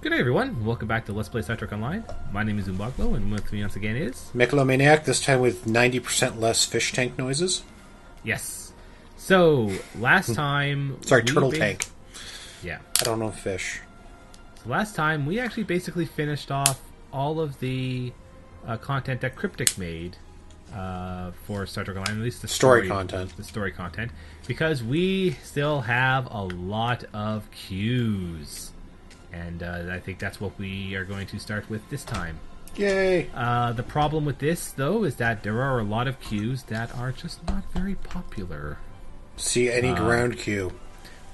Good day, everyone. Welcome back to Let's Play Star Trek Online. My name is Umbaglo, and with me once again is... Megalomaniac, this time with 90% less fish tank noises. Yes. So, last time... Sorry, turtle tank. Yeah. I don't know fish. So last time, we actually basically finished off all of the content that Cryptic made for Star Trek Online, at least the story content. The story content, because we still have a lot of queues. And I think that's what we are going to start with this time. Yay! The problem with this, though, is that there are a lot of queues that are just not very popular. See any ground queue.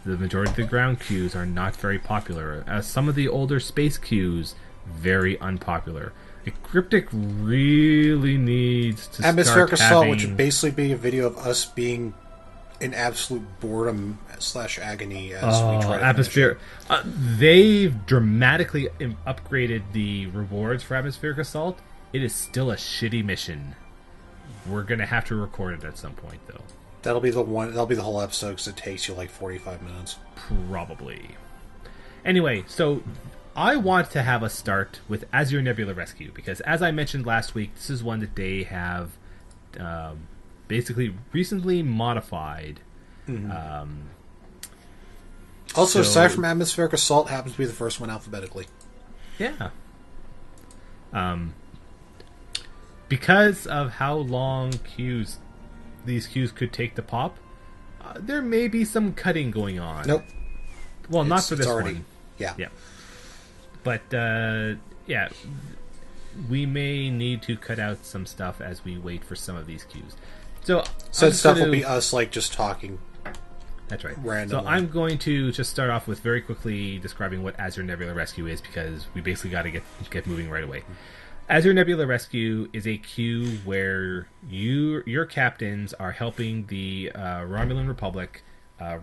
The majority of the ground queues are not very popular. Some of the older space queues, very unpopular. Cryptic really needs to Atmospheric start Assault, having... which would basically be a video of us being in absolute boredom / agony as we try to Atmosphere. They've dramatically upgraded the rewards for Atmospheric Assault. It is still a shitty mission. We're gonna have to record it at some point, though. That'll be the one. That'll be the whole episode because it takes you like 45 minutes. Probably. Anyway, so I want to have us start with Azure Nebula Rescue because, as I mentioned last week, this is one that they have basically recently modified. Mm-hmm. Also, aside from Atmospheric Assault, happens to be the first one alphabetically. Yeah. Because of how long these queues could take to pop, there may be some cutting going on. Nope. Well, not for this one. Yeah. Yeah. But, yeah, we may need to cut out some stuff as we wait for some of these queues. So stuff will be us, like, just talking. That's right. Randomly. So I'm going to just start off with very quickly describing what Azure Nebula Rescue is, because we basically got to get moving right away. Azure Nebula Rescue is a queue where your captains are helping the Romulan Republic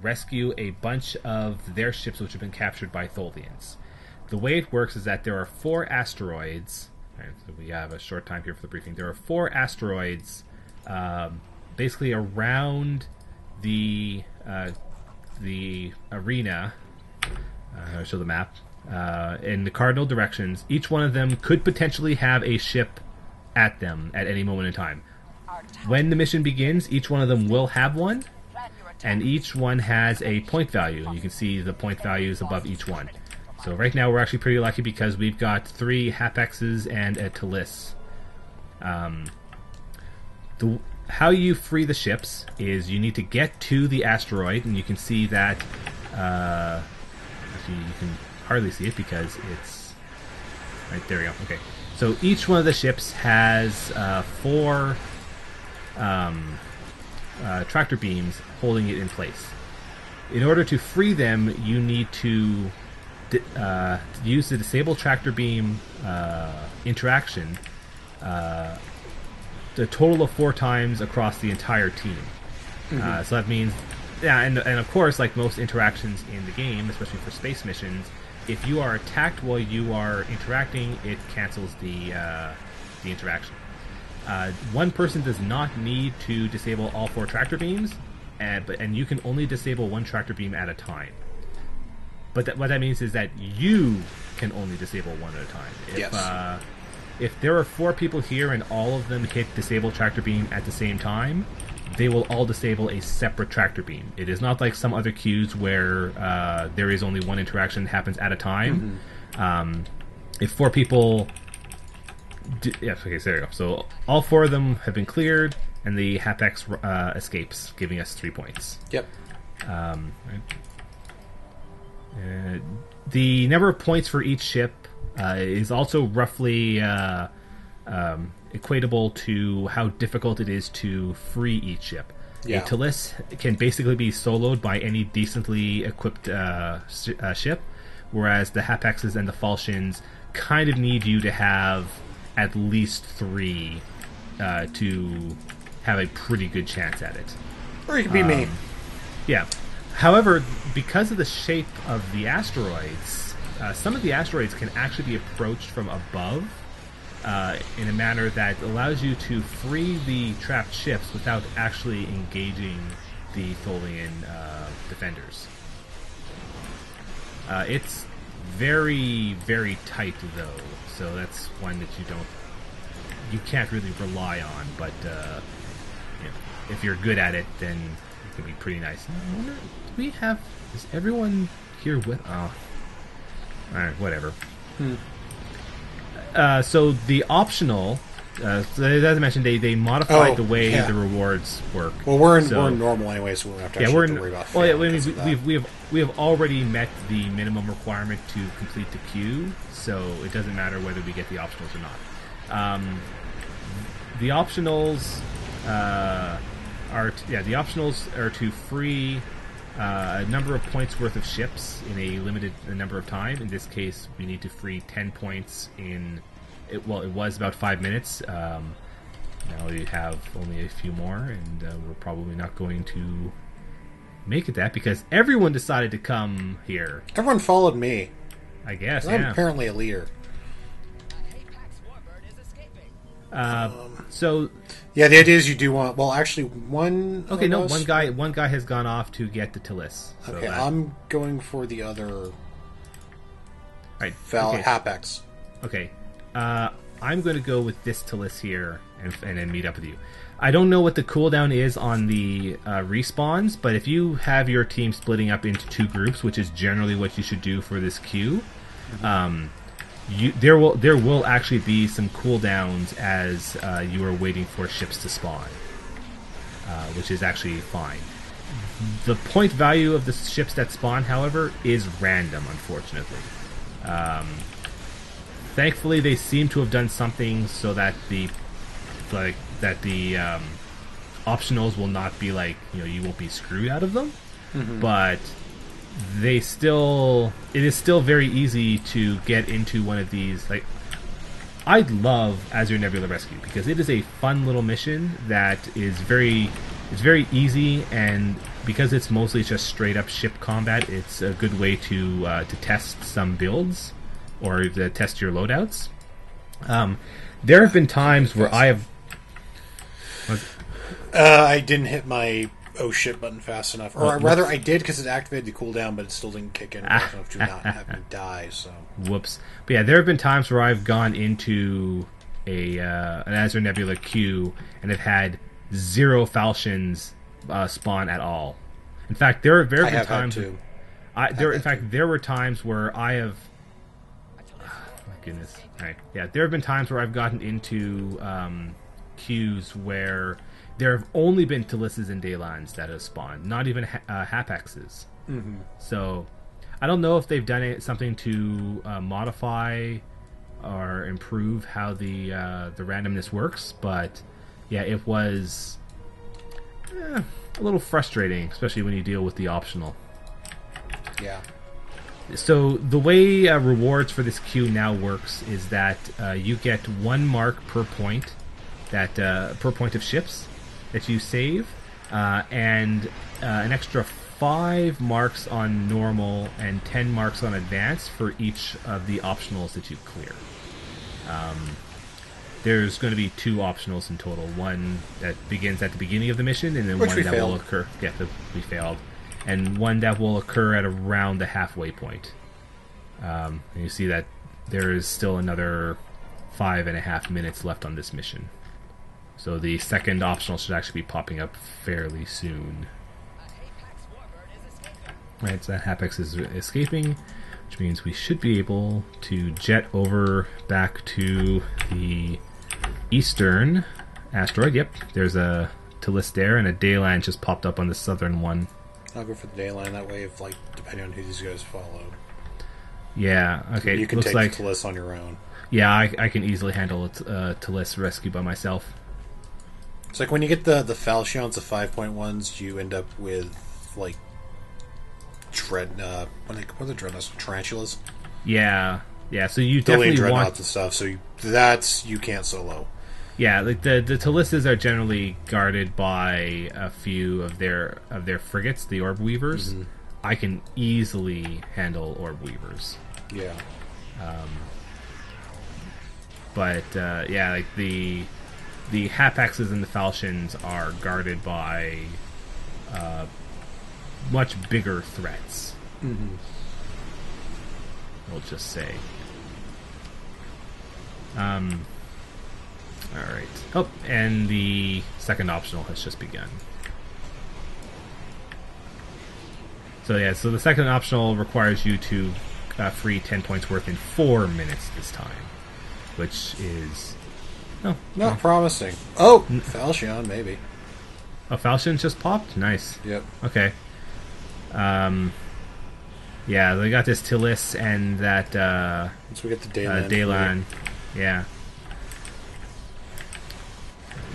rescue a bunch of their ships which have been captured by Tholians. The way it works is that there are 4 asteroids. Right, so we have a short time here for the briefing. There are 4 asteroids basically around the arena. I'll show the map. In the cardinal directions, each one of them could potentially have a ship at them at any moment in time. When the mission begins, each one of them will have one, and each one has a point value. You can see the point values above each one. So right now we're actually pretty lucky because we've got 3 Hapexes and a Talis. How you free the ships is you need to get to the asteroid, and you can see that actually you can hardly see it because it's right there. We go. Okay, so each one of the ships has 4 tractor beams holding it in place. In order to free them, you need to use the disable tractor beam interaction a total of 4 times across the entire team. Mm-hmm. So that means, yeah, and of course, like most interactions in the game, especially for space missions, if you are attacked while you are interacting, it cancels the interaction. One person does not need to disable all 4 tractor beams, and you can only disable 1 tractor beam at a time. But what that means is that you can only disable 1 at a time. Yes. If there are 4 people here and all of them hit disable tractor beam at the same time, they will all disable a separate tractor beam. It is not like some other queues where there is only 1 interaction that happens at a time. Mm-hmm. If 4 people... yes, okay, so there you go. So all 4 of them have been cleared, and the Hapex escapes, giving us 3 points. Yep. Right. The number of points for each ship is also roughly equatable to how difficult it is to free each ship. Yeah. A Talis can basically be soloed by any decently equipped ship, whereas the Hapexes and the Falchions kind of need you to have at least 3 to have a pretty good chance at it. Or you could be me. Yeah. However, because of the shape of the asteroids, some of the asteroids can actually be approached from above in a manner that allows you to free the trapped ships without actually engaging the Tholian defenders. It's very, very tight though. So that's one that you can't really rely on. But if you're good at it, then it can be pretty nice. I wonder, is everyone here with? Oh, all right, whatever. So the optional. As I mentioned, they modified the way the rewards work. Well, we're in normal anyway, so we don't have to actually have to worry about. Well, we have already met the minimum requirement to complete the queue, so it doesn't matter whether we get the optionals or not. The optionals are to free a number of points worth of ships in a limited number of time. In this case, we need to free 10 points in. It was about 5 minutes. Now we have only a few more, and we're probably not going to make it that because everyone decided to come here. Everyone followed me. I guess, I'm apparently a leader. So yeah, the idea is you do want. Well, actually, one. Okay, no, one guy has gone off to get the Talus. So okay, I'm going for the other. Right, Hapex. Okay. I'm going to go with this Talus here and then meet up with you. I don't know what the cooldown is on the respawns, but if you have your team splitting up into 2 groups, which is generally what you should do for this queue, there will actually be some cooldowns as you are waiting for ships to spawn, which is actually fine. The point value of the ships that spawn, however, is random, unfortunately. Thankfully, they seem to have done something so that the optionals will not be you won't be screwed out of them. But it is still very easy to get into one of these. I love Azure Nebula Rescue because it is a fun little mission that is very easy, and because it's mostly just straight up ship combat, it's a good way to test some builds. Or to test your loadouts. There have been times where I have... I didn't hit my oh shit button fast enough. Or rather, I did because it activated the cooldown, but it still didn't kick in fast enough to not have me die. So whoops. But yeah, there have been times where I've gone into an Azure Nebula queue and have had 0 falchions spawn at all. In fact, there have been times... there were times where I have... Goodness. All right. Yeah, there have been times where I've gotten into queues where there have only been Taluses and Daylines that have spawned, not even Hapexes. So I don't know if they've done something to modify or improve how the randomness works, but yeah, it was a little frustrating, especially when you deal with the optional. Yeah. So the way rewards for this queue now works is that you get 1 mark per point per point of ships that you save, and an extra 5 marks on normal and 10 marks on advanced for each of the optionals that you clear. There's going to be 2 optionals in total. One that begins at the beginning of the mission, and then one that will occur. Yeah, we failed. And one that will occur at around the halfway point. And you see that there is still another 5.5 minutes left on this mission. So the second optional should actually be popping up fairly soon. Right, so that Hapex is escaping, which means we should be able to jet over back to the eastern asteroid. Yep, there's a Talus there, and a Dayline just popped up on the southern one. I'll go for the Dayline that way, depending on who these guys follow. Yeah, okay. You can take the Talus on your own. Yeah, I can easily handle a Talus rescue by myself. It's like when you get the Falchions, the 5.1s, you end up with, what are the Dreadnoughts? Tarantulas? Yeah, so you definitely Dreadnoughts and stuff, so you can't solo. Yeah, like the Taluses are generally guarded by a few of their frigates, the Orb Weavers. I can easily handle Orb Weavers. Yeah. But like the Hapexes and the Falchions are guarded by much bigger threats. we'll just say. Alright. Oh, and the second optional has just begun. So yeah, so the second optional requires you to free 10 points worth in 4 minutes this time. Which is... Oh, not promising. Oh! Falchion, maybe. Oh, Falchion just popped? Nice. Yep. Okay. Yeah, they got this Tillis and that... Once we get the Daylan. Daylan. Yeah.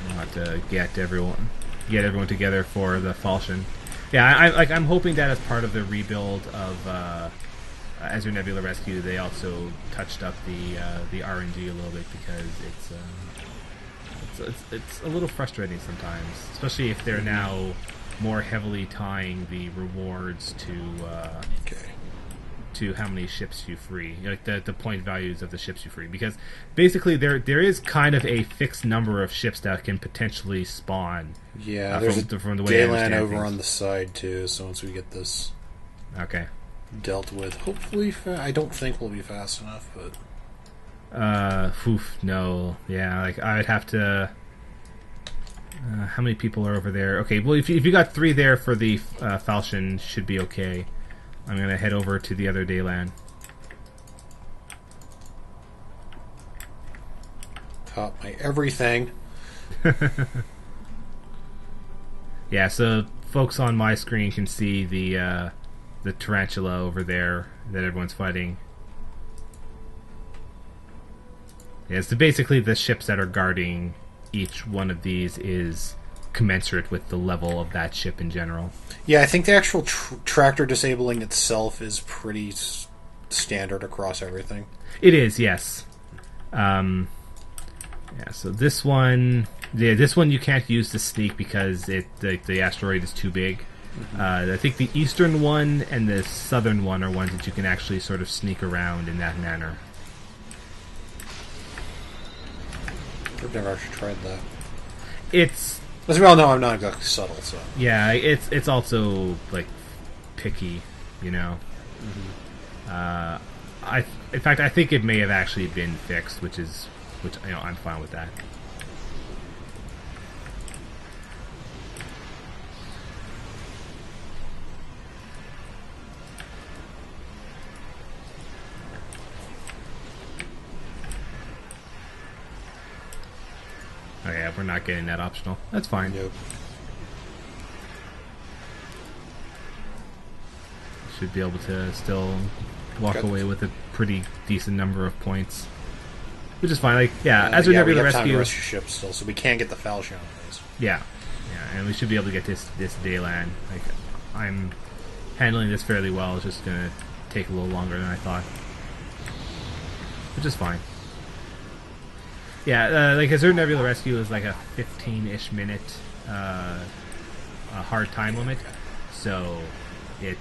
We'll have to get everyone together for the Falchion. Yeah, I'm hoping that as part of the rebuild of Azure Nebula Rescue, they also touched up the RNG a little bit, because it's a little frustrating sometimes, especially if they're now more heavily tying the rewards to how many ships you free, like the point values of the ships you free, because basically there is kind of a fixed number of ships that can potentially spawn. Yeah, there's from the way Daylan over on the side too. So once we get this dealt with, hopefully I don't think we'll be fast enough, but no, yeah, like I'd have to. How many people are over there? Okay, well if you got 3 there for the Falchion, should be okay. I'm going to head over to the other Daylan. Caught my everything. Yeah, so folks on my screen can see the tarantula over there that everyone's fighting. Yeah, so basically the ships that are guarding each one of these is commensurate with the level of that ship in general. Yeah, I think the actual tractor disabling itself is pretty standard across everything. It is, yes. Yeah, so this one you can't use to sneak because the asteroid is too big. I think the eastern one and the southern one are ones that you can actually sort of sneak around in that manner. I've never actually tried that. It's... As we all know, I'm not exactly subtle, so... Yeah, it's also, like, picky, you know? Mm-hmm. In fact, I think it may have actually been fixed, which I'm fine with that. Oh yeah, we're not getting that optional. That's fine. Yep. Should be able to still walk away with a pretty decent number of points, which is fine. Like, yeah, Azure Nebula Rescue. Time to rescue ships still, so we can get the Falchion. Yeah, and we should be able to get this Daylan. Like, I'm handling this fairly well. It's just gonna take a little longer than I thought, which is fine. Yeah, like Azure Nebula Rescue is like a 15-ish minute a hard time limit, so it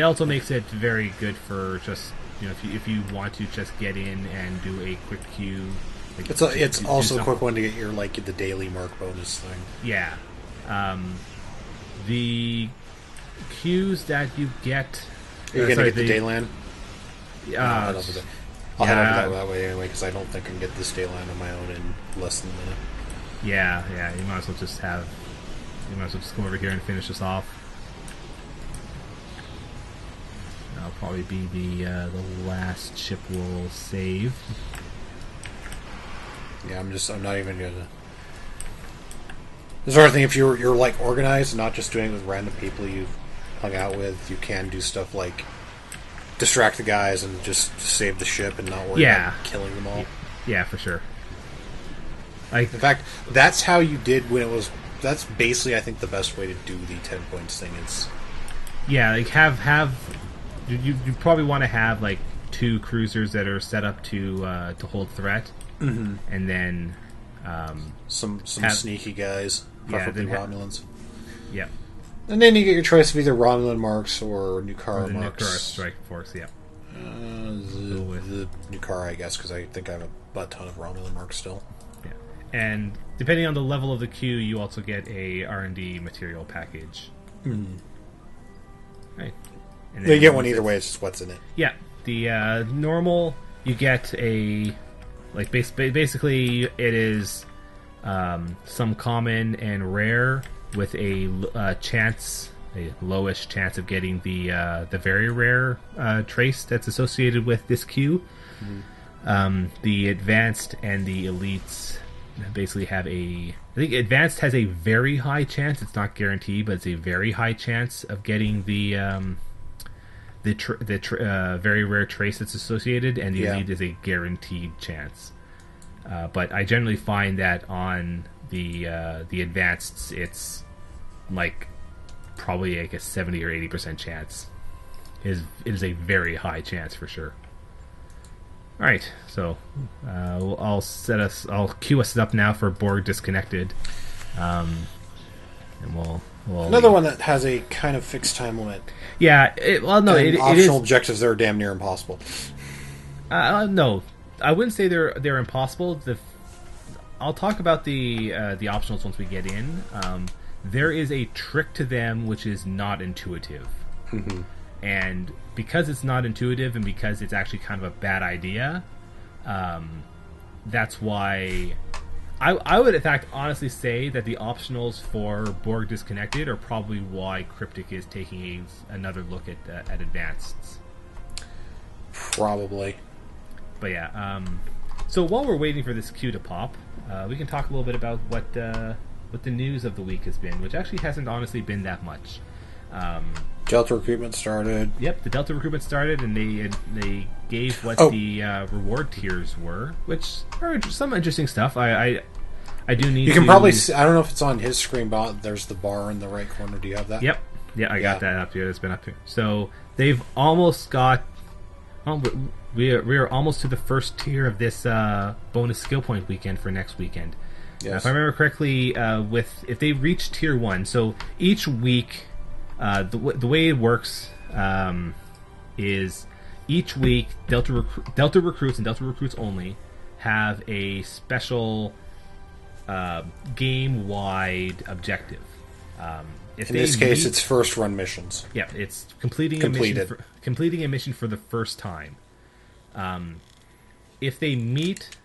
also makes it very good for just, you know, if you want to just get in and do a quick queue. Like, it's also a quick one to get your the daily mark bonus thing. Yeah, the queues that you get. You're gonna get the Daylan. I'll head over that way anyway, because I don't think I can get this Daylan on my own in less than a minute. Yeah, you might as well just come over here and finish this off. That'll probably be the last ship we'll save. Yeah, I'm not even gonna. There's another thing, if you're like organized and not just doing it with random people you've hung out with, you can do stuff like distract the guys and just save the ship and not worry about killing them all. Yeah, for sure. In fact, that's how you did when it was. That's basically, I think, the best way to do the 10 points thing. It's you probably want to have like 2 cruisers that are set up to hold threat, and then some sneaky guys, preferably Romulans. Yeah. And then you get your choice of either Romulan marks or Nukara marks. Nukara Strike Force, yeah. The Nukara, I guess, because I think I have a butt ton of Romulan marks still. Yeah. And depending on the level of the queue, you also get a R&D material package. Mm. Right. And you get one either way, it's just what's in it. Yeah, The normal, you get a basically it is some common and rare with a lowish chance of getting the very rare trace that's associated with this queue. The advanced and the elites basically have I think advanced has a very high chance. It's not guaranteed, but it's a very high chance of getting the very rare trace that's associated, and the elite is a guaranteed chance. But I generally find that on the advanced, it's like probably like a 70 or 80% chance. It is a very high chance for sure. All right, so I'll queue us up now for Borg Disconnected, and we'll another one that has a kind of fixed time limit. Yeah, optional objectives that are damn near impossible. No, I wouldn't say they're impossible. I'll talk about the optionals once we get in. There is a trick to them which is not intuitive. Mm-hmm. And because it's not intuitive and because it's actually kind of a bad idea, that's why I would, in fact, honestly say that the optionals for Borg Disconnected are probably why Cryptic is taking another look at advanced. Probably. But yeah, so while we're waiting for this queue to pop, we can talk a little bit about what the news of the week has been, which actually hasn't honestly been that much. Delta recruitment started. Yep, the Delta recruitment started, and they gave what the reward tiers were, which are some interesting stuff. I do need. You can probably see, I don't know if it's on his screen, but there's the bar in the right corner. Do you have that? Yep. Yeah, I got that up here. It's been up here. So they've almost got. We are almost to the first tier of this bonus skill point weekend for next weekend. Yes. If I remember correctly, if they reach tier 1, so each week. The way it works is each week Delta recruits and Delta recruits only have a special game-wide objective. In this case, it's first run missions. Yeah, it's completing a mission for the first time. If they meet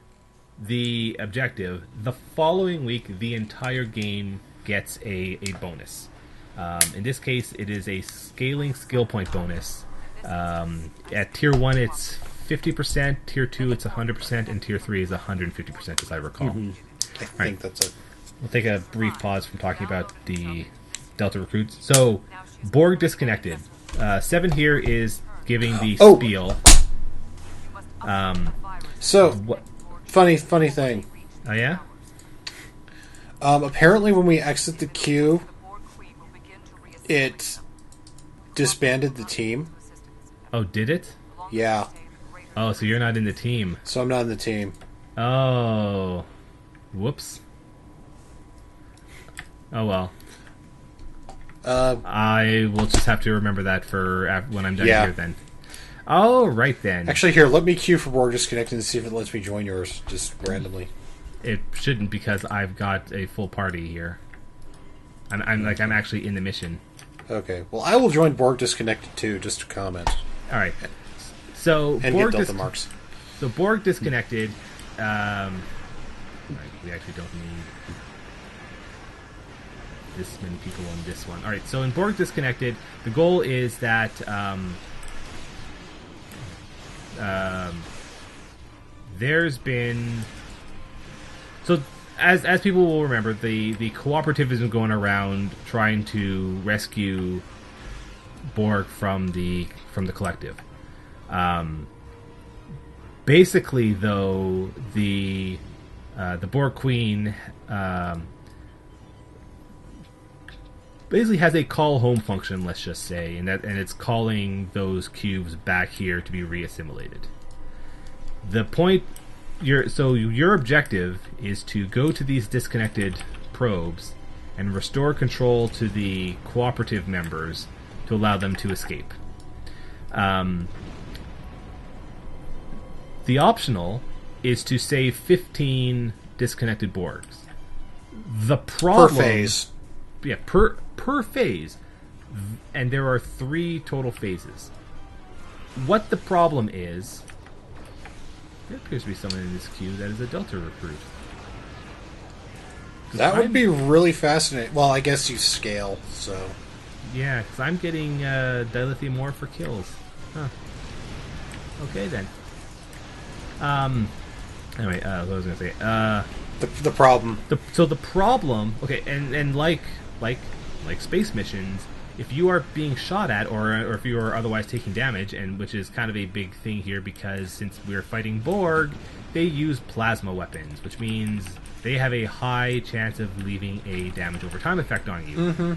the objective, the following week the entire game gets a bonus. In this case, it is a scaling skill point bonus. At Tier 1, it's 50%, Tier 2, it's 100%, and Tier 3 is 150%, as I recall. Mm-hmm. I think that's it. We'll take a brief pause from talking about the Delta recruits. So, Borg Disconnected. 7 here is giving the spiel. Funny thing. Oh, yeah? Apparently when we exit the queue, it disbanded the team. Oh, did it? Yeah. Oh, so you're not in the team. So I'm not in the team. Oh. Whoops. Oh, well. I will just have to remember that for when I'm done here then. Oh, right then. Actually, here, let me queue for Borg Disconnected and see if it lets me join yours, just randomly. It shouldn't, because I've got a full party here. I'm actually in the mission. Okay. Well, I will join Borg Disconnected too, just to comment. All right. So and Borg get Delta marks. So Borg Disconnected. We actually don't need this many people on this one. All right. So in Borg Disconnected, the goal is that there's been As people will remember, the cooperative has been going around trying to rescue Borg from the collective. Basically, though, the Borg Queen basically has a call home function, let's just say, and it's calling those cubes back here to be reassimilated. The point. Your objective is to go to these disconnected probes and restore control to the cooperative members to allow them to escape. The optional is to save 15 disconnected Borgs. The problem... Per phase. Yeah, per phase. And there are 3 total phases. what the problem is, there appears to be someone in this queue that is a Delta recruit. That would be really fascinating. Well, I guess you scale, so... Yeah, because I'm getting dilithium ore for kills. Huh. Okay, then. Anyway, what was I going to say? The problem. So the problem... Okay, and like space missions, if you are being shot at, or if you are otherwise taking damage, and which is kind of a big thing here, because since we're fighting Borg, they use plasma weapons, which means they have a high chance of leaving a damage over time effect on you. Mm-hmm.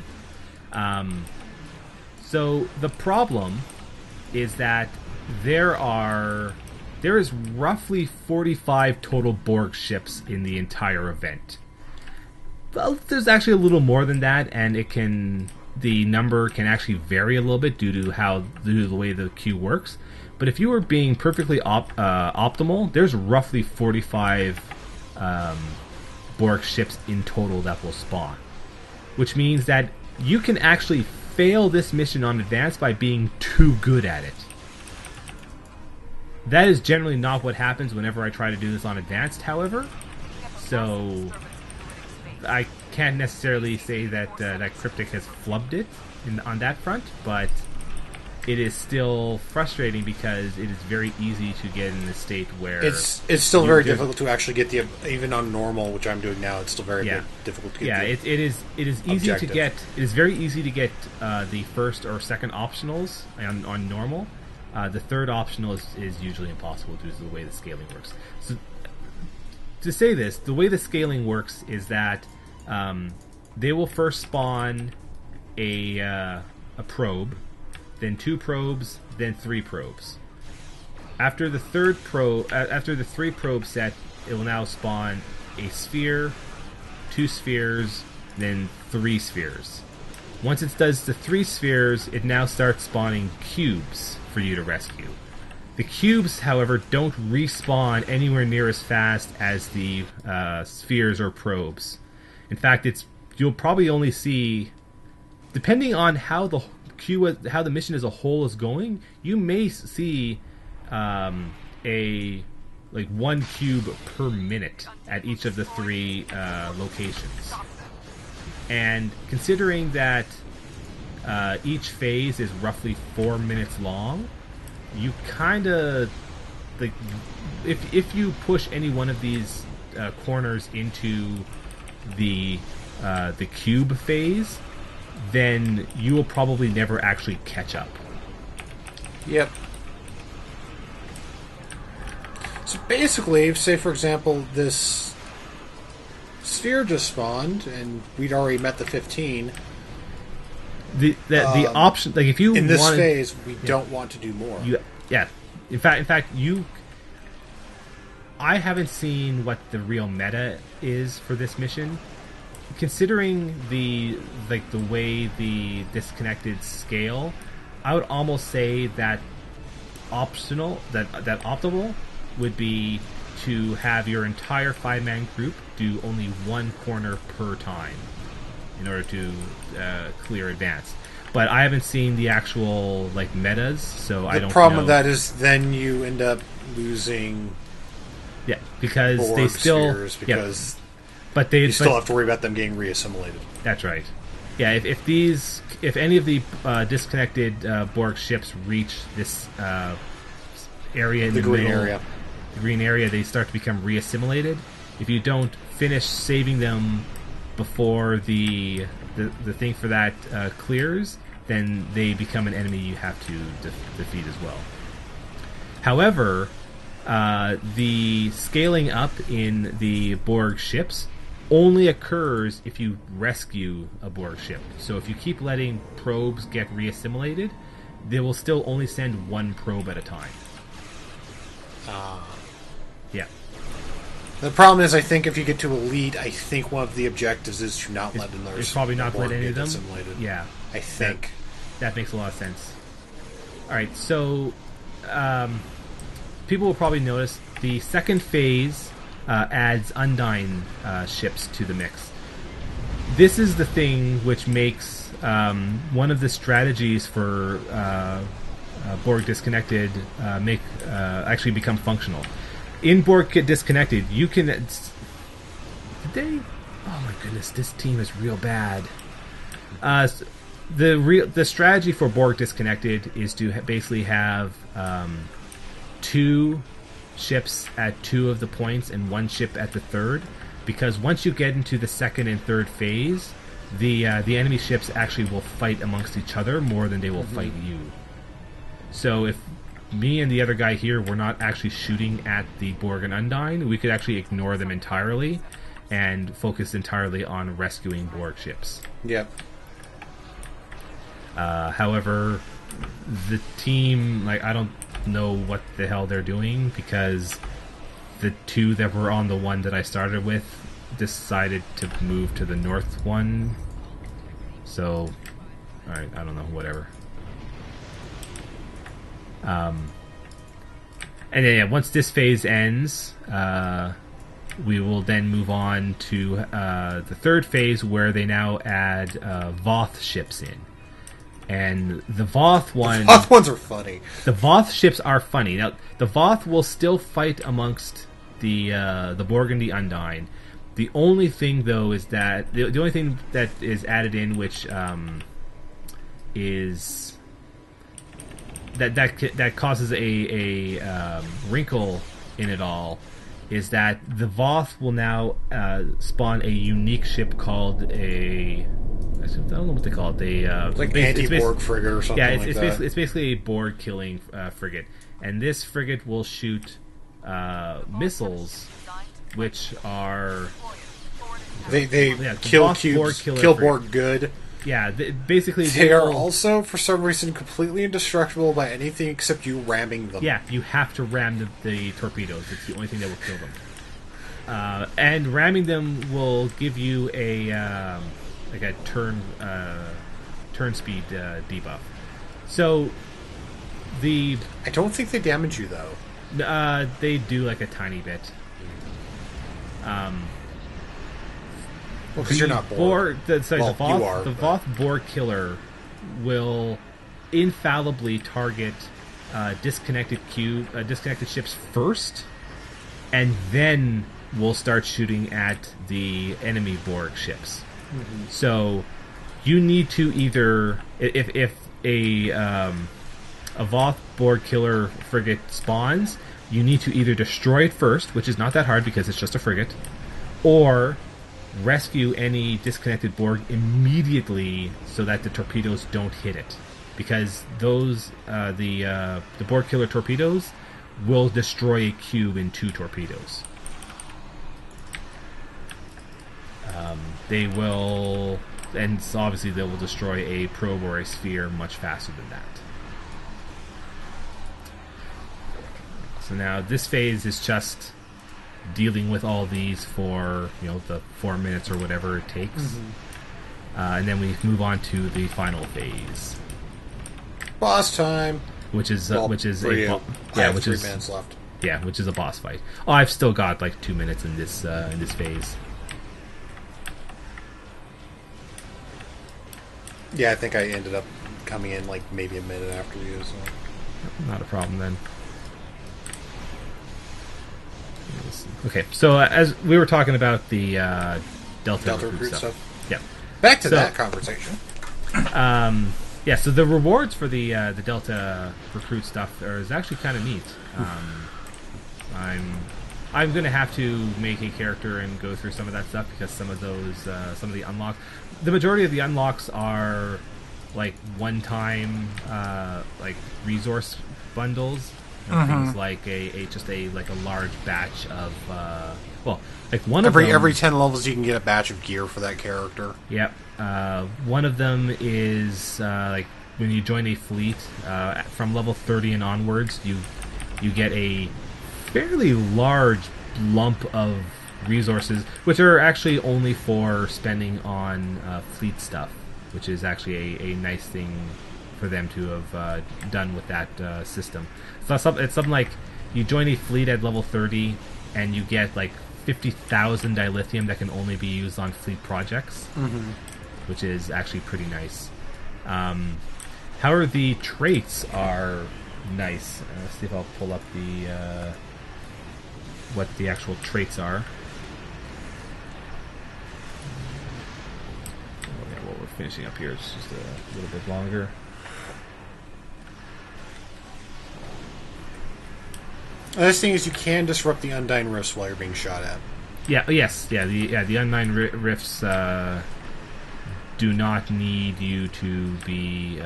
So the problem is that there is roughly 45 total Borg ships in the entire event. Well, there's actually a little more than that, and the number can actually vary a little bit due to the way the queue works. But if you were being perfectly optimal, there's roughly 45 Borg ships in total that will spawn, which means that you can actually fail this mission on advanced by being too good at it. That is generally not what happens whenever I try to do this on advanced, however. So I can't necessarily say that that Cryptic has flubbed it on that front, but it is still frustrating because it is very easy to get in a state where it's still very difficult to actually get even on normal, which I'm doing now. It's still very difficult to get. Yeah, it is easy objective. To get. It is very easy to get the first or second optionals on normal. The third optional is usually impossible due to the way the scaling works. So to say this, the way the scaling works is that they will first spawn a probe, then 2 probes, then 3 probes. After the 3 probe set, it will now spawn a sphere, 2 spheres, then 3 spheres. Once it does the 3 spheres, it now starts spawning cubes for you to rescue. The cubes, however, don't respawn anywhere near as fast as the spheres or probes. In fact, you'll probably only see, depending on how the mission as a whole is going, you may see a 1 cube per minute at each of the 3 locations. And considering that each phase is roughly 4 minutes long, you kind of if you push any one of these corners into the cube phase, then you will probably never actually catch up. Yep. So basically, say for example, this sphere just spawned, and we'd already met the 15. The option, like if you in this phase, we don't want to do more. In fact, I haven't seen what the real meta is for this mission. Considering the way the disconnected scale, I would almost say that optimal would be to have your entire 5-man group do only 1 corner per time in order to clear advance. But I haven't seen the actual metas, so I don't know. The problem with that is then you end up losing because Borg they still spheres because but you still have to worry about them getting reassimilated. That's right. Yeah, if any of the disconnected Borg ships reach this area in the green middle, area. The green area, they start to become reassimilated. If you don't finish saving them before the thing for that clears, then they become an enemy you have to defeat as well. However, the scaling up in the Borg ships only occurs if you rescue a Borg ship. So if you keep letting probes get reassimilated, they will still only send 1 probe at a time. Yeah. The problem is, I think if you get to Elite, I think one of the objectives is to not let another. It's probably not let any of them. Assimilated. Yeah, I think that makes a lot of sense. All right, so people will probably notice the second phase adds Undyne ships to the mix. This is the thing which makes one of the strategies for Borg Disconnected actually become functional. In Borg Disconnected, you can... Did they... Oh my goodness, this team is real bad. The strategy for Borg Disconnected is to basically have 2 ships at 2 of the points and 1 ship at the third, because once you get into the second and third phase, the enemy ships actually will fight amongst each other more than they will fight you. So if me and the other guy here were not actually shooting at the Borg and Undyne, we could actually ignore them entirely and focus entirely on rescuing Borg ships. Yep. However, the team, I don't know what the hell they're doing, because the 2 that were on the one that I started with decided to move to the north one. So, alright, I don't know, whatever. And then, once this phase ends, we will then move on to the third phase, where they now add Voth ships in. And the Voth one... The Voth ones are funny. The Voth ships are funny. Now, the Voth will still fight amongst the Borg and the Undyne. The only thing, though, is that... The only thing that is added in, which is... That causes a wrinkle in it all, is that the Voth will now spawn a unique ship called a... I don't know what they call it. Like anti-Borg frigate or something like that. It's basically a Borg-killing frigate. And this frigate will shoot missiles, which are... They kill Borg good. Yeah, basically... They are also, for some reason, completely indestructible by anything except you ramming them. Yeah, you have to ram the torpedoes. It's the only thing that will kill them. And ramming them will give you a turn speed debuff. So I don't think they damage you though. They do a tiny bit. Because you're not Borg. The Voth Borg killer will infallibly target disconnected ships first, and then will start shooting at the enemy Borg ships. Mm-hmm. So you need to either, if a Voth Borg killer frigate spawns, you need to either destroy it first, which is not that hard because it's just a frigate, or rescue any disconnected Borg immediately so that the torpedoes don't hit it, because those the Borg killer torpedoes will destroy a cube in 2 torpedoes. They will, and so obviously they will destroy a probe or a sphere much faster than that. So now this phase is just dealing with all these for the 4 minutes or whatever it takes, and then we move on to the final phase, boss time, which is 3 minutes left. Yeah, which is a boss fight. Oh, I've still got 2 minutes in this phase. Yeah, I think I ended up coming in maybe a minute after you. So. Not a problem then. Okay, so as we were talking about the Delta recruit stuff. Yeah. Back to that conversation. Yeah, so the rewards for the Delta recruit stuff is actually kind of neat. I'm going to have to make a character and go through some of that stuff, because some of the unlocks, the majority of the unlocks are one-time resource bundles. Things like a large batch of one of them, every 10 levels you can get a batch of gear for that character. Yep. One of them is when you join a fleet from level 30 and onwards, you get a fairly large lump of resources, which are actually only for spending on fleet stuff, which is actually a nice thing for them to have done with that system. So it's something like you join a fleet at level 30 and you get 50,000 dilithium that can only be used on fleet projects, which is actually pretty nice. However, the traits are nice. Let's see if I'll pull up the what the actual traits are. What we're finishing up here is just a little bit longer. This thing is, you can disrupt the Undyne Rifts while you're being shot at. Yeah. Yes. Yeah. The Undyne Rifts do not need you to be.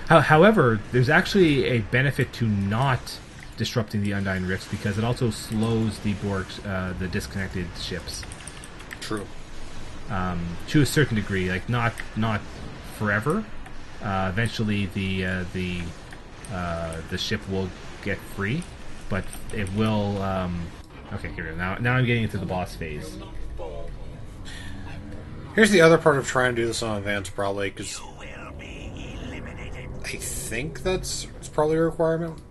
However, there's actually a benefit to not disrupting the Undyne Rifts because it also slows the Borg, the disconnected ships. True. To a certain degree, like not forever. Eventually, the ship will get free, but it will. Okay, here we go. Now I'm getting into the boss phase. Here's the other part of trying to do this on advanced, probably, because I think it's probably a requirement.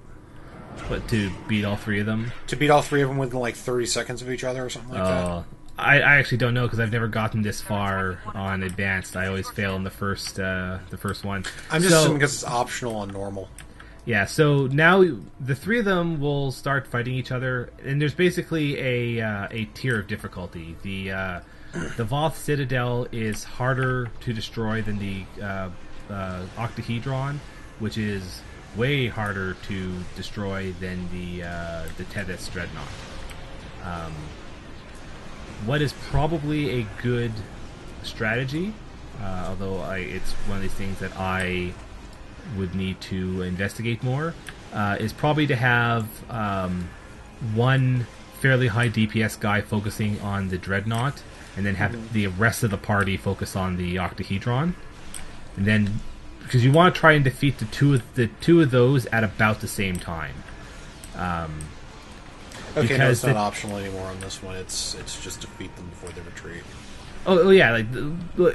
What, to beat all three of them? To beat all three of them within like 30 seconds of each other or something like that. I actually don't know because I've never gotten this far on advanced. I always fail in the first one. I'm just assuming because it's optional on normal. Yeah, so now the three of them will start fighting each other, and there's basically a tier of difficulty. The Voth Citadel is harder to destroy than the Octahedron, which is way harder to destroy than the Tethys Dreadnought. What is probably a good strategy, although it's one of these things that I would need to investigate more, is probably to have one fairly high DPS guy focusing on the Dreadnought, and then have the rest of the party focus on the Octahedron, and then because you want to try and defeat the two of those at about the same time. Okay, no, it's not optional anymore on this one. It's just defeat them before they retreat. Oh yeah, like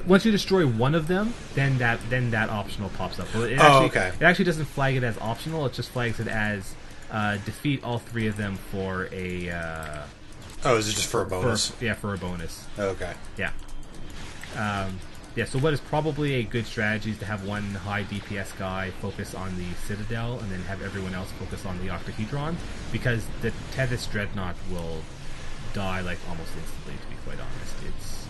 once you destroy one of them, then that optional pops up. Well, it actually doesn't flag it as optional. It just flags it as defeat all three of them for a. Is it just for a bonus? For a bonus. Okay. Yeah. So what is probably a good strategy is to have one high DPS guy focus on the Citadel, and then have everyone else focus on the Octahedron, because the Tethys Dreadnought will die like almost instantly. To be quite honest, it's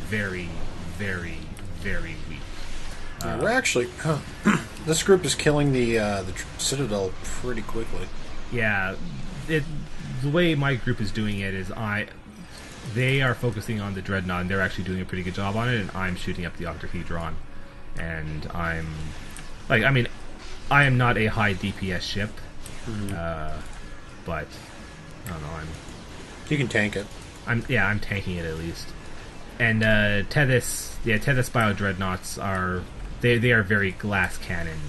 very, very, very weak. We're actually this group is killing the Citadel pretty quickly. Yeah, the way my group is doing it is they are focusing on the Dreadnought, and they're actually doing a pretty good job on it, and I'm shooting up the Octahedron. And I am not a high DPS ship, but I don't know. You can tank it. I'm tanking it at least. And Tethys Bio Dreadnoughts are very glass cannon.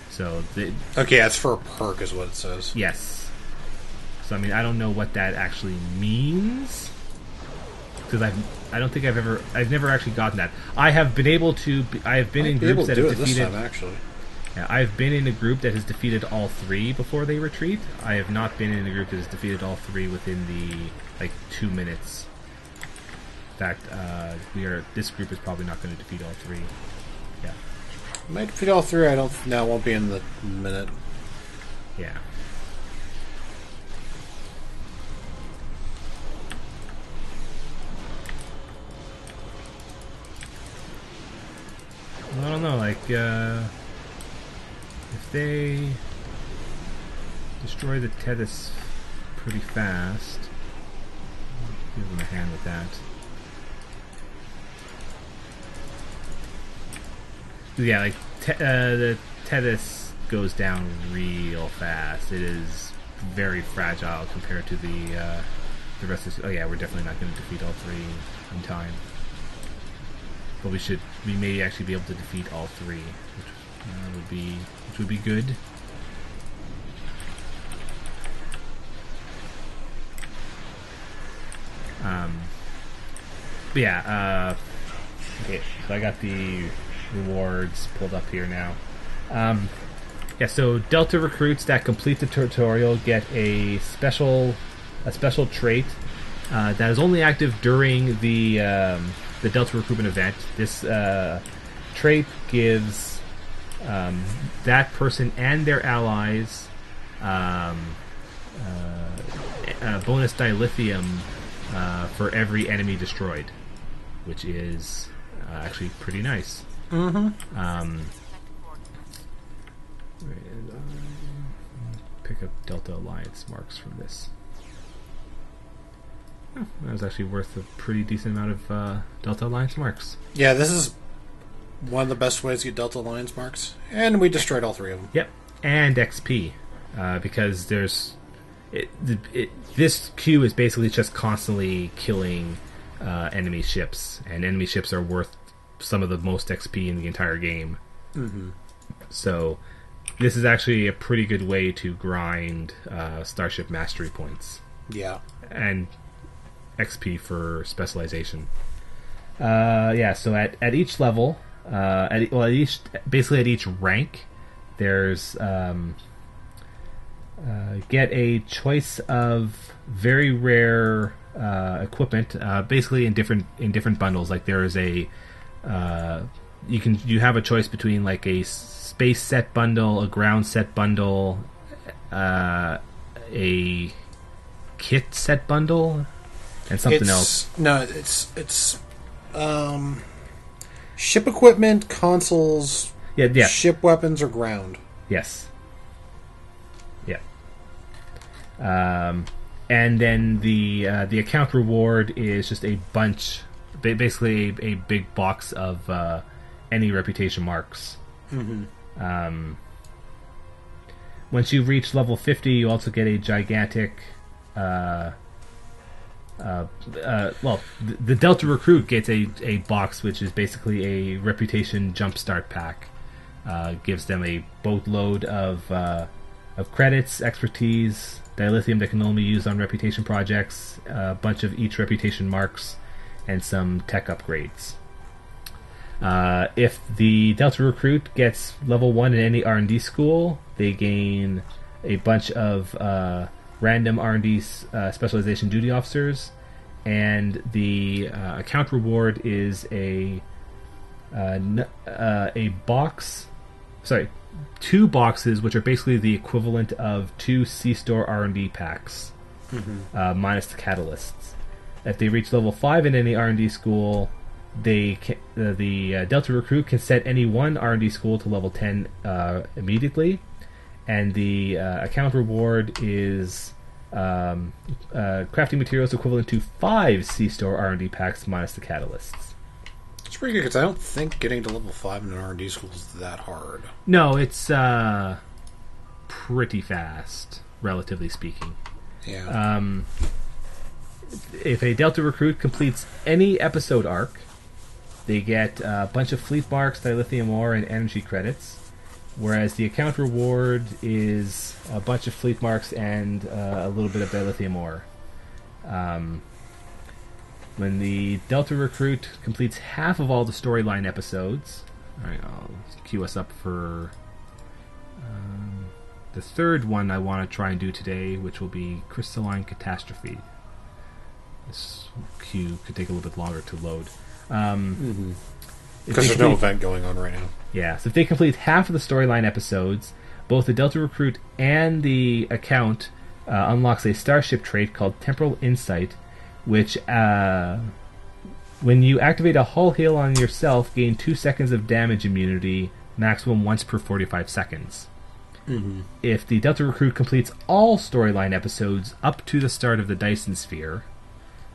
So it's for a perk, is what it says. Yes. So I don't know what that actually means, because I've never actually gotten that. I have been able to. I have been in groups that have defeated. This time, actually. Yeah, I've been in a group that has defeated all three before they retreat. I have not been in a group that has defeated all three within the 2 minutes. In fact, this group is probably not going to defeat all three. Yeah. Might defeat all three. Won't be in the minute. Yeah. I don't know, if they destroy the Tethys pretty fast, I'll give them a hand with that. Yeah, the Tethys goes down real fast. It is very fragile compared to the rest of. Oh yeah, we're definitely not going to defeat all three in time. But we may actually be able to defeat all three, which would be good. Okay, so I got the rewards pulled up here now. So Delta recruits that complete the tutorial get a special trait that is only active during the Delta recruitment event. This trait gives that person and their allies bonus dilithium for every enemy destroyed, which is actually pretty nice. Pick up Delta Alliance marks from this. Oh, that was actually worth a pretty decent amount of Delta Alliance marks. Yeah, this is one of the best ways to get Delta Alliance marks, and we destroyed all 3 of them. Yep, and XP, because this queue is basically just constantly killing enemy ships, and enemy ships are worth some of the most XP in the entire game. So this is actually a pretty good way to grind Starship Mastery points. Yeah. And XP for specialization. So at each level, basically at each rank, there's get a choice of very rare equipment, basically in different bundles. Like there is a you have a choice between like a space set bundle, a ground set bundle, a kit set bundle, and something else. No, it's ship equipment, consoles, ship weapons, or ground. Yes. Yeah. And then the account reward is just a bunch, basically a big box of any reputation marks. Once you reach level 50, you also get a gigantic. The Delta Recruit gets a box which is basically a reputation jumpstart pack. Gives them a boatload of credits, expertise, dilithium that can only be used on reputation projects, a bunch of each reputation marks, and some tech upgrades. If the Delta Recruit gets level 1 in any R&D school, they gain a bunch of random R&D specialization duty officers, and the account reward is a box. Sorry, 2 boxes, which are basically the equivalent of 2 C-Store R&D packs, minus the catalysts. If they reach level 5 in any R&D school, the Delta Recruit can set any one R&D school to level 10 immediately, and the account reward is crafting materials equivalent to 5 C-Store R&D packs minus the catalysts. It's pretty good, because I don't think getting to level 5 in an R&D school is that hard. No, it's pretty fast, relatively speaking. Yeah. If a Delta Recruit completes any episode arc, they get a bunch of fleet marks, dilithium ore, and energy credits, whereas the account reward is a bunch of fleet marks and a little bit of dilithium ore. When the Delta Recruit completes half of all the storyline episodes, alright, I'll queue us up for the third one I want to try and do today, which will be Crystalline Catastrophe. This queue could take a little bit longer to load. Because there's no event going on right now. Yeah, so if they complete half of the storyline episodes, both the Delta Recruit and the account unlocks a starship trait called Temporal Insight, which, when you activate a hull hail on yourself, gain 2 seconds of damage immunity, maximum once per 45 seconds. If the Delta Recruit completes all storyline episodes up to the start of the Dyson Sphere,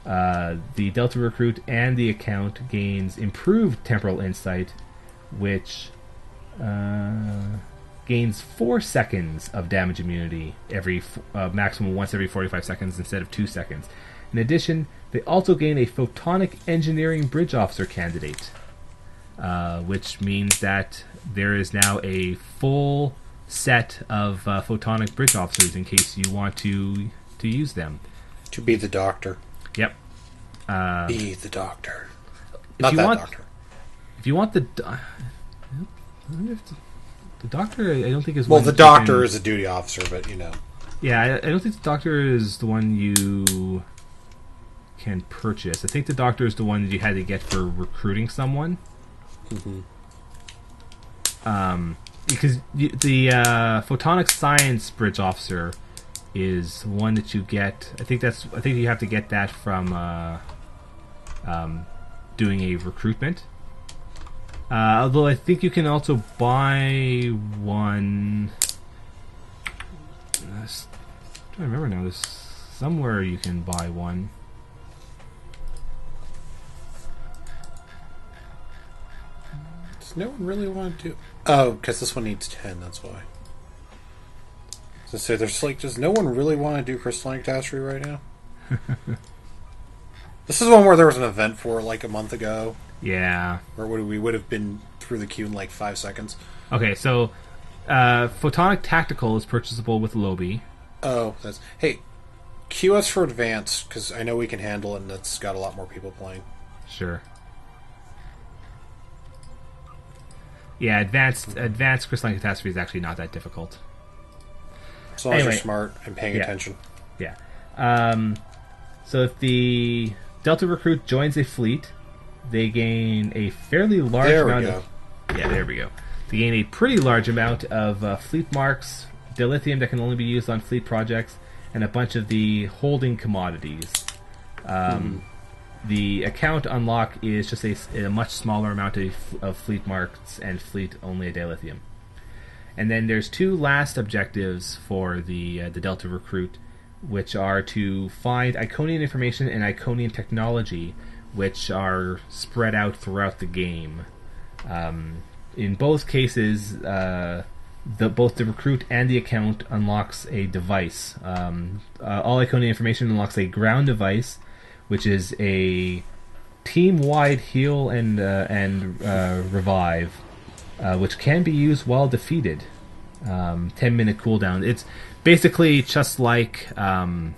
the Delta Recruit and the account gains improved Temporal Insight, which gains 4 seconds of damage immunity every maximum once every 45 seconds instead of 2 seconds. In addition, they also gain a Photonic Engineering Bridge Officer candidate, which means that there is now a full set of Photonic Bridge Officers in case you want to use them. To be the Doctor. Yep. Be the Doctor. Not that Doctor. If you want the Doctor, I don't think is. Well, the Doctor is a duty officer, but you know. Yeah, I don't think the Doctor is the one you can purchase. I think the Doctor is the one that you had to get for recruiting someone. Because the photonic science bridge officer is one that you get. I think you have to get that from doing a recruitment. Although I think you can also buy one. I'm trying to remember now. There's somewhere you can buy one. Does no one really want to do? Oh, because this one needs 10. That's why. So there's does no one really want to do Crystalline Catastrophe right now? This is one where there was an event for a month ago. Yeah. Or we would have been through the queue in 5 seconds. Okay, so Photonic Tactical is purchasable with Lobby. Oh, that's... Hey, queue us for Advanced, because I know we can handle it, and it's got a lot more people playing. Sure. Yeah, Advanced Crystalline Catastrophe is actually not that difficult. As long as you're smart and paying attention. Yeah. So if the Delta Recruit joins a fleet, they gain a fairly large amount of... Yeah, there we go. They gain a pretty large amount of fleet marks, dilithium that can only be used on fleet projects, and a bunch of the holding commodities. The account unlock is just a much smaller amount of fleet marks and fleet-only dilithium. And then there's 2 last objectives for the Delta Recruit, which are to find Iconian information and Iconian technology, which are spread out throughout the game. In both cases, both the recruit and the account unlocks a device. All Iconian information unlocks a ground device, which is a team-wide heal and revive, which can be used while defeated. 10-minute cooldown. It's basically just like one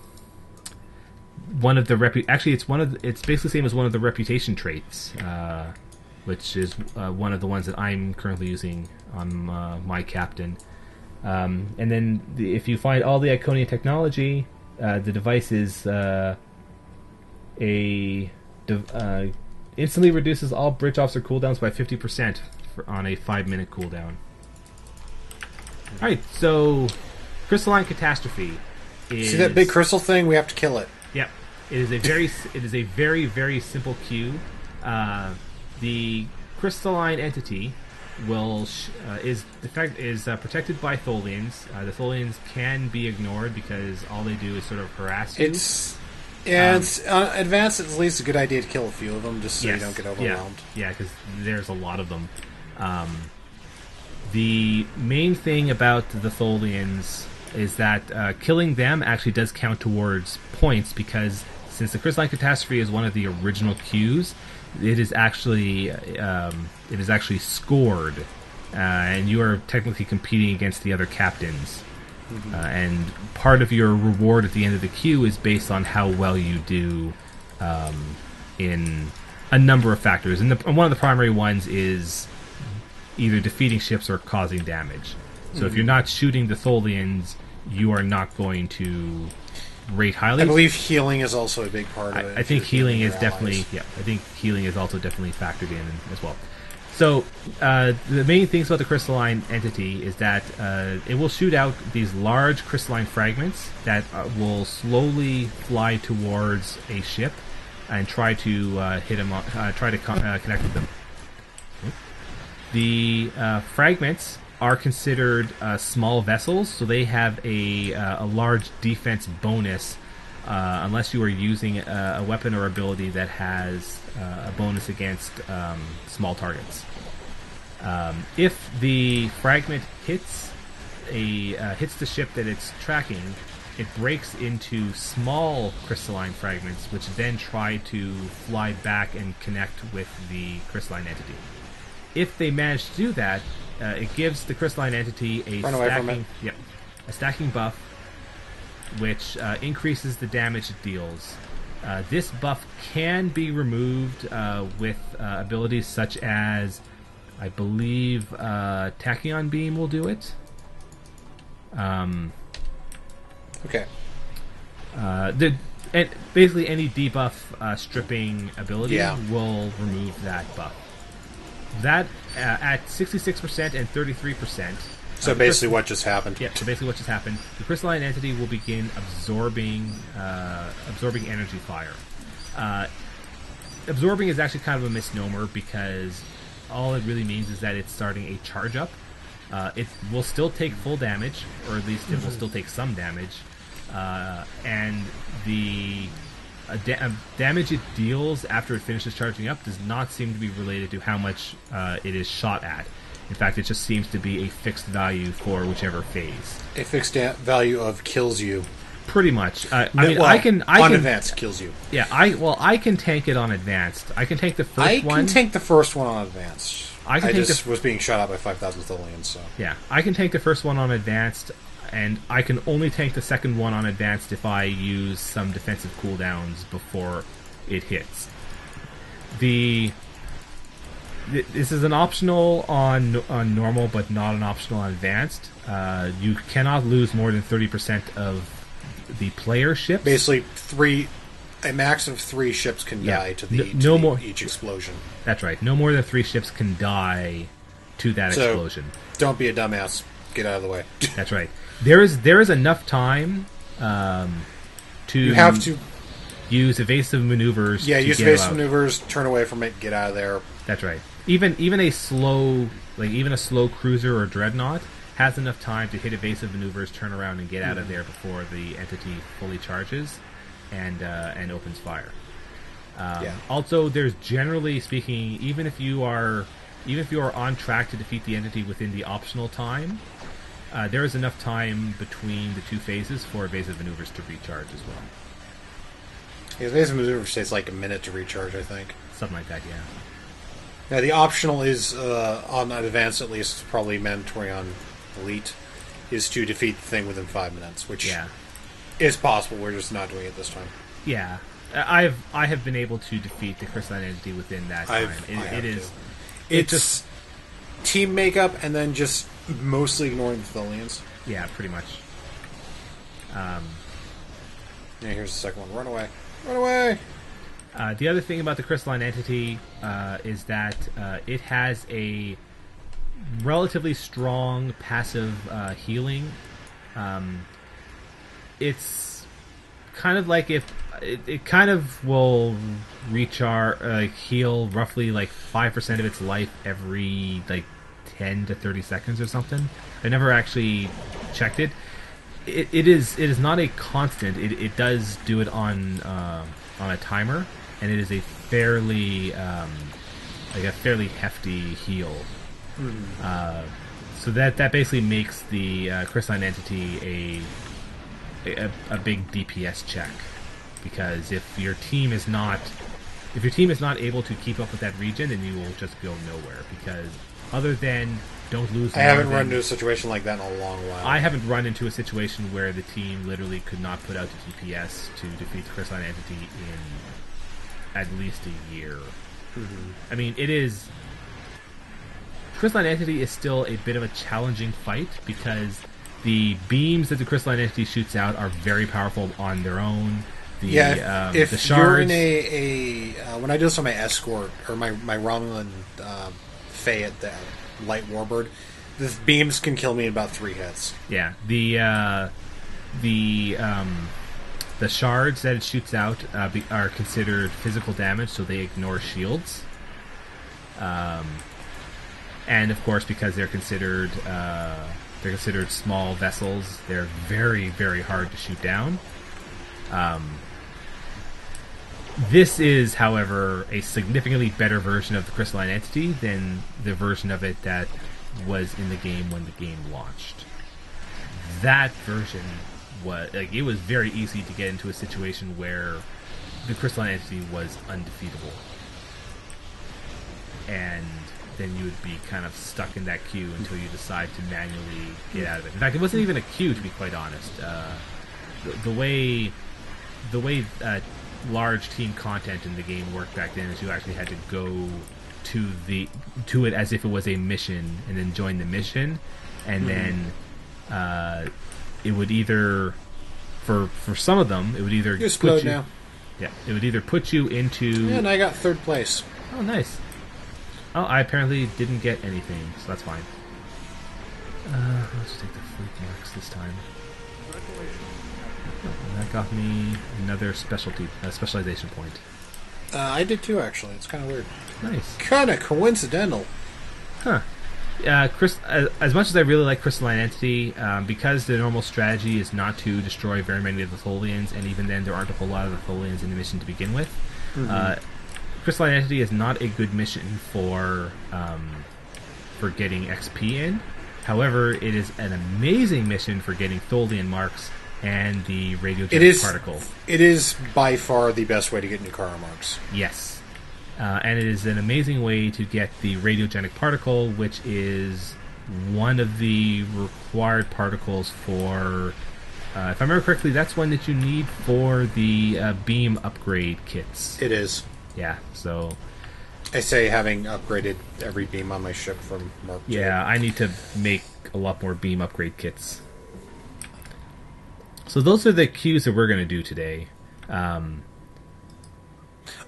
of the it's basically the same as one of the reputation traits, which is one of the ones that I'm currently using on my captain. And then if you find all the Iconian technology, the device is instantly reduces all bridge officer cooldowns by 50% on a 5-minute cooldown. Alright, so Crystalline Catastrophe is... See that big crystal thing? We have to kill it. Yep. It is a very, very simple queue. The crystalline entity is protected by Tholians. The Tholians can be ignored because all they do is sort of harass you. It's advanced. It's at least a good idea to kill a few of them, just so you don't get overwhelmed. Yeah, because there's a lot of them. The main thing about the Tholians is that killing them actually does count towards points, because since the Crystalline Catastrophe is one of the original queues, it is actually scored, and you are technically competing against the other captains. Mm-hmm. And part of your reward at the end of the queue is based on how well you do in a number of factors. And one of the primary ones is either defeating ships or causing damage. So if you're not shooting the Tholians, you are not going to rate highly. I believe healing is also a big part of it. I think healing is definitely I think healing is also definitely factored in as well. So the main things about the crystalline entity is that it will shoot out these large crystalline fragments that will slowly fly towards a ship and try to hit them, connect with them. The fragments are considered small vessels, so they have a large defense bonus unless you are using a weapon or ability that has a bonus against small targets. If the fragment hits the ship that it's tracking, it breaks into small crystalline fragments, which then try to fly back and connect with the crystalline entity. If they manage to do that, it gives the crystalline entity a stacking buff, which increases the damage it deals. This buff can be removed with abilities such as, I believe, Tachyon Beam will do it. Okay. Basically, any debuff stripping ability will remove that buff. That at 66% and 33%. So basically what just happened. Yeah, so basically what just happened. The crystalline entity will begin absorbing energy fire. Absorbing is actually kind of a misnomer because all it really means is that it's starting a charge up. It will still take full damage, or at least it will still take some damage. And the damage it deals after it finishes charging up does not seem to be related to how much it is shot at. In fact, it just seems to be a fixed value for whichever phase. A fixed value of kills you. Pretty much. I can advanced kills you. Yeah, I can tank it on advanced. I can tank the first one. I can tank the first one on advanced. I just was being shot out by 5,000 Tholians, so... Yeah, I can tank the first one on advanced, and I can only tank the second one on advanced if I use some defensive cooldowns before it hits. This is an optional on normal, but not an optional on advanced. You cannot lose more than 30% of the player ships. Basically, a max of 3 ships can die to each explosion. That's right. No more than 3 ships can die to that explosion. Don't be a dumbass. Get out of the way. That's right. There is enough time to... You have to use evasive maneuvers. Yeah, use evasive maneuvers. Turn away from it. Get out of there. That's right. Even a slow cruiser or dreadnought has enough time to hit evasive maneuvers, turn around, and get out of there before the entity fully charges and opens fire. Also, there's generally speaking, even if you are on track to defeat the entity within the optional time, there is enough time between the 2 phases for evasive maneuvers to recharge as well. Yeah, evasive maneuvers takes like a minute to recharge, I think. Something like that, yeah. Yeah, the optional is, on advanced at least, probably mandatory on elite, is to defeat the thing within 5 minutes, which is possible. We're just not doing it this time. Yeah. I have been able to defeat the crystalline entity within that time. It's just team makeup and then just mostly ignoring the Tholians. Yeah, pretty much. Yeah, here's the second one. Run away. Run away! The other thing about the crystalline entity is that it has a relatively strong passive healing. It's kind of like if it kind of will recharge, heal roughly like 5% of its life every like 10 to 30 seconds or something. I never actually checked it. It is not a constant. It does do it on a timer, and it is a fairly hefty heal. So that basically makes the crystalline entity a big DPS check, because if your team is not able to keep up with that region, then you will just go nowhere. Because other than don't lose. I haven't run into a situation like that in a long while. I haven't run into a situation where the team literally could not put out the DPS to defeat the crystalline entity in at least a year. I mean, crystalline entity is still a bit of a challenging fight, because the beams that the crystalline entity shoots out are very powerful on their own. If the shards, you're in a when I do this on my escort or my Romulan Fayette, the light warbird, the beams can kill me in about 3 hits. Yeah, the shards that it shoots out are considered physical damage, so they ignore shields. And of course, because they're considered small vessels, they're very, very hard to shoot down. This is, however, a significantly better version of the crystalline entity than the version of it that was in the game when the game launched. That version it was very easy to get into a situation where the crystalline entity was undefeatable, and then you would be kind of stuck in that queue until you decide to manually get out of it. In fact, it wasn't even a queue, to be quite honest. The way large team content in the game worked back then is you actually had to go to it as if it was a mission, and then join the mission, and then it would either, for some of them, it would either put you, it would either put you into, and I got 3rd place. Oh, nice. Oh, I apparently didn't get anything, so that's fine. Let's take the fleet marks this time. Oh, that got me another specialization point. I did too, actually. It's kind of weird. Nice. Kind of coincidental. Huh. As much as I really like Crystalline Entity, because the normal strategy is not to destroy very many of the Tholians, and even then there aren't a whole lot of the Tholians in the mission to begin with, Crystalline Entity is not a good mission for getting XP in. However, it is an amazing mission for getting Tholian marks and the radiogenic particle. It is by far the best way to get Nukara marks. Yes. And it is an amazing way to get the radiogenic particle, which is one of the required particles for... if I remember correctly, that's one that you need for the beam upgrade kits. It is. Yeah, so... I say having upgraded every beam on my ship from Mark II. Yeah, I need to make a lot more beam upgrade kits. So those are the queues that we're going to do today.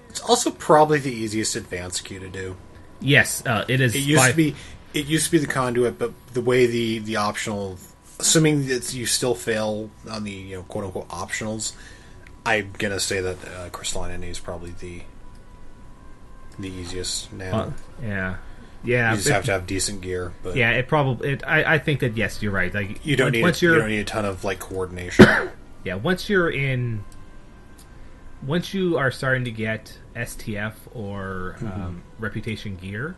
It's also probably the easiest advanced queue to do. Yes, it is. It used to be the conduit, but the way the optional, assuming that you still fail on the quote unquote optionals, I'm gonna say that Crystalline Entity is probably the easiest now. Yeah. You just have to have decent gear. But yeah, it probably. I think that yes, you're right. Like you don't need a ton of coordination. Yeah, once you are starting to get STF or reputation gear,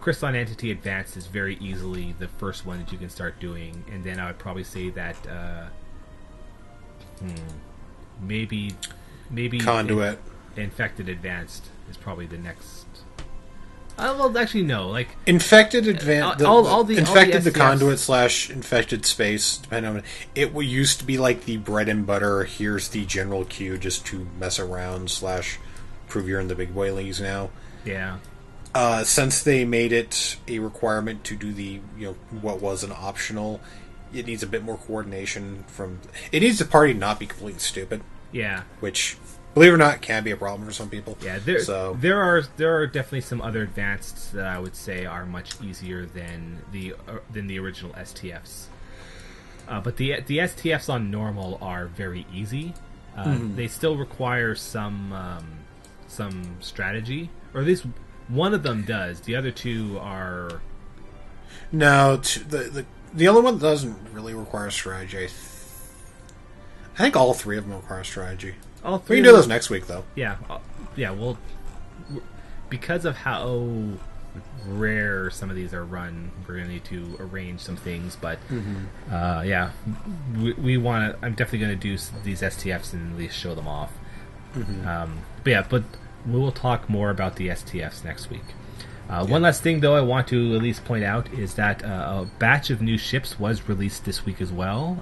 Crystalline Entity Advanced is very easily the first one that you can start doing, and then I would probably say that maybe Conduit Infected Advanced is probably the next. Well, actually, no. Like Infected Advanced, Infected the Conduit / Infected Space, depending on it. Used to be like the bread and butter. Here's the general queue, just to mess around / prove you're in the big boy leagues now. Yeah. Since they made it a requirement to do the what was an optional, it needs a bit more coordination from. It needs the party not be completely stupid. Yeah. Which, believe it or not, can be a problem for some people. Yeah, there are definitely some other advanced that I would say are much easier than the original STFs. But the STFs on normal are very easy. They still require some strategy, or at least one of them does. The other two are no. The other one doesn't really require strategy. I think all three of them require strategy. All three. We can do those next week, though. Yeah, yeah. Well, because of how rare some of these are run, we're going to need to arrange some things. But yeah, we want to. I'm definitely going to do these STFs and at least show them off. But we will talk more about the STFs next week. One last thing, though, I want to at least point out is that a batch of new ships was released this week as well.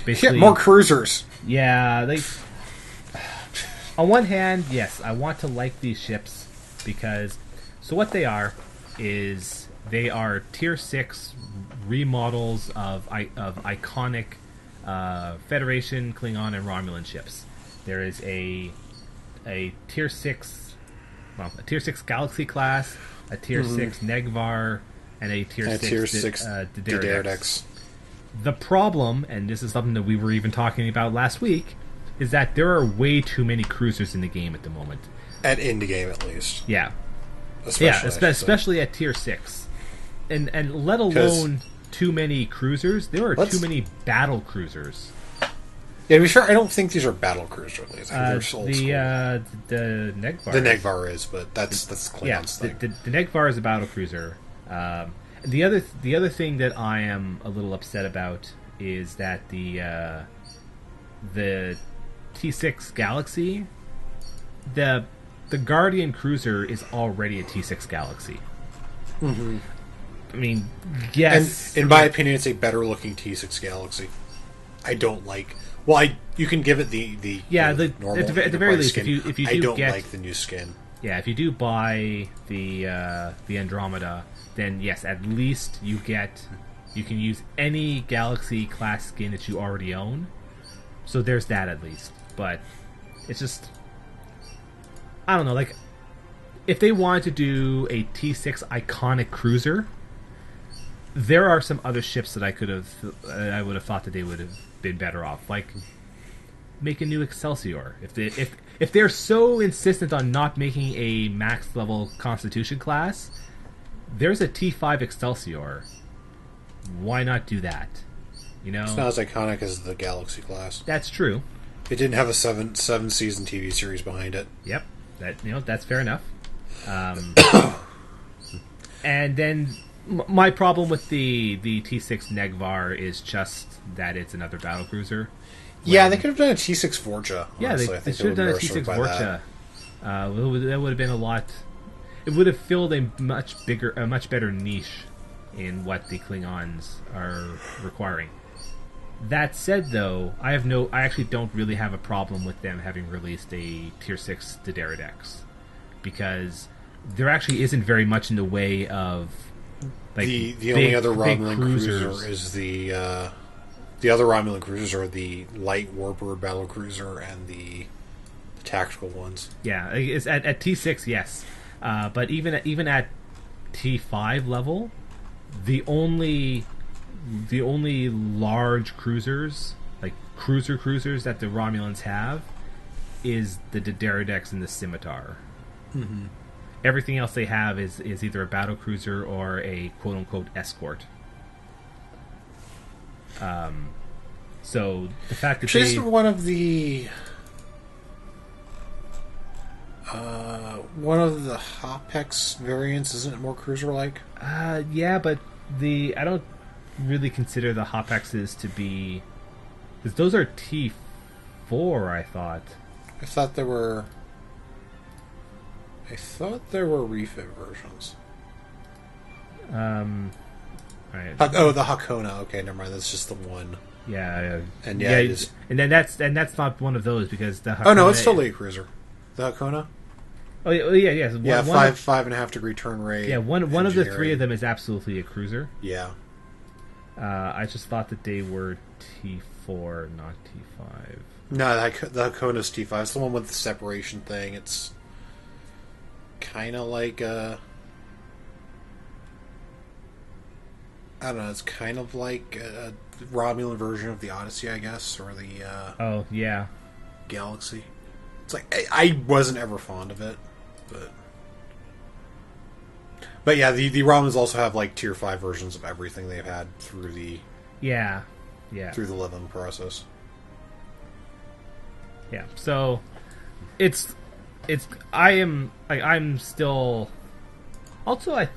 Basically, more cruisers. Yeah, on one hand, yes, I want to like these ships because... So what they are is they are Tier 6 remodels of iconic Federation, Klingon, and Romulan ships. There is a Tier 6... Well, a Tier 6 Galaxy class, a Tier 6 Negvar, and a Tier 6 D'Deridex. The problem, and this is something that we were even talking about last week, is that there are way too many cruisers in the game at the moment. At indie game, at least. Yeah. Especially at Tier 6. And let alone too many cruisers, there are too many battle cruisers. Yeah, to be fair, I don't think these are battle cruisers, at least. I think they're old school. The Negvar. The Negvar is, but that's Klingons thing. The Negvar is a battle cruiser. The other thing that I am a little upset about is that the T6 Galaxy, the Guardian cruiser is already a T6 Galaxy. I mean, yes. And in my opinion, it's a better looking T6 Galaxy. I don't like. Well, you can give it the normal at the very least, skin. if you I don't get, like the new skin. Yeah, if you do buy the Andromeda, then yes, at least you can use any Galaxy class skin that you already own. So there's that at least. But it's just, I don't know, like if they wanted to do a T6 iconic cruiser, there are some other ships that I would have thought that they would have been better off. Like, make a new Excelsior. If they're so insistent on not making a max level Constitution class, there's a T5 Excelsior. Why not do that? You know, it's not as iconic as the Galaxy class. That's true. It didn't have a seven season TV series behind it. Yep, that's fair enough. And then my problem with the T6 Negvar is just that it's another battlecruiser. Yeah, they could have done a T6 Vorcha. Honestly. Yeah, they should have done a T6 Vorcha. That would have been a lot. It would have filled a much better niche in what the Klingons are requiring. That said, though, I actually don't really have a problem with them having released a Tier 6 Dideridex, because there actually isn't very much in the way of like the only other Romulan cruiser is the other Romulan cruisers are the light Warbird battle cruiser and the tactical ones. Yeah, it's at T6, yes, but even at T5 level, the only large cruisers, like cruisers that the Romulans have, is the Dideridex and the Scimitar. Mm-hmm. Everything else they have is either a battle cruiser or a quote unquote escort. So the fact that isn't one of the Hopex variants, isn't it more cruiser like? Yeah, but I don't really consider the Hopexes to be, because those are T4. I thought there were refit versions. Right. The Hakona. Okay, never mind. That's just the one. Yeah, and it is. And then that's not one of those, because the Hakona, oh no, it's totally a cruiser. The Hakona. Oh yeah. Yeah, 5.5 degree turn rate. Yeah, one of the three of them is absolutely a cruiser. Yeah. I just thought that they were T4, not T5. No, the Hakona's T5. It's the one with the separation thing. It's kind of like I don't know. It's kind of like a Romulan version of the Odyssey, I guess, or the Galaxy. It's like I wasn't ever fond of it, but yeah, the Romulans also have like Tier 5 versions of everything they've had through the through the living process. Yeah, so I'm still also I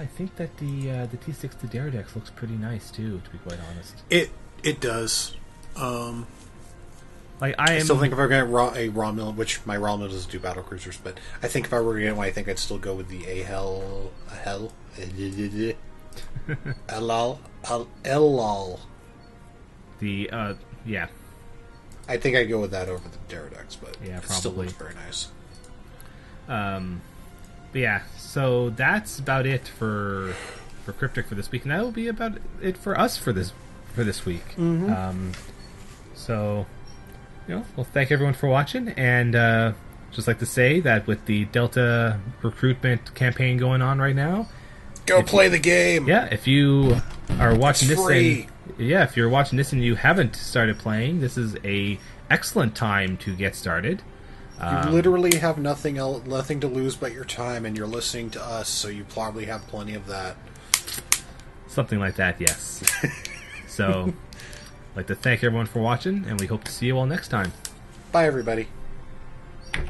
think that the T6 Dideridex looks pretty nice too, to be quite honest. It does. I still think if I were going to get a Romulan, which my Romulan doesn't do battle cruisers, but I think if I were going to get one, I think I'd still go with the Elal. Yeah. I think I'd go with that over the Dideridex, but yeah, it probably still looks very nice. But yeah, so that's about it for Cryptic for this week, and that will be about it for us for this week. Mm-hmm. So, well, thank everyone for watching, and just like to say that with the Delta recruitment campaign going on right now, go play the game. Yeah, if you are watching it's this, free. If you're watching this and you haven't started playing, this is a excellent time to get started. You literally have nothing to lose but your time, and you're listening to us, so you probably have plenty of that. Something like that, yes. So, I'd like to thank everyone for watching, and we hope to see you all next time. Bye, everybody.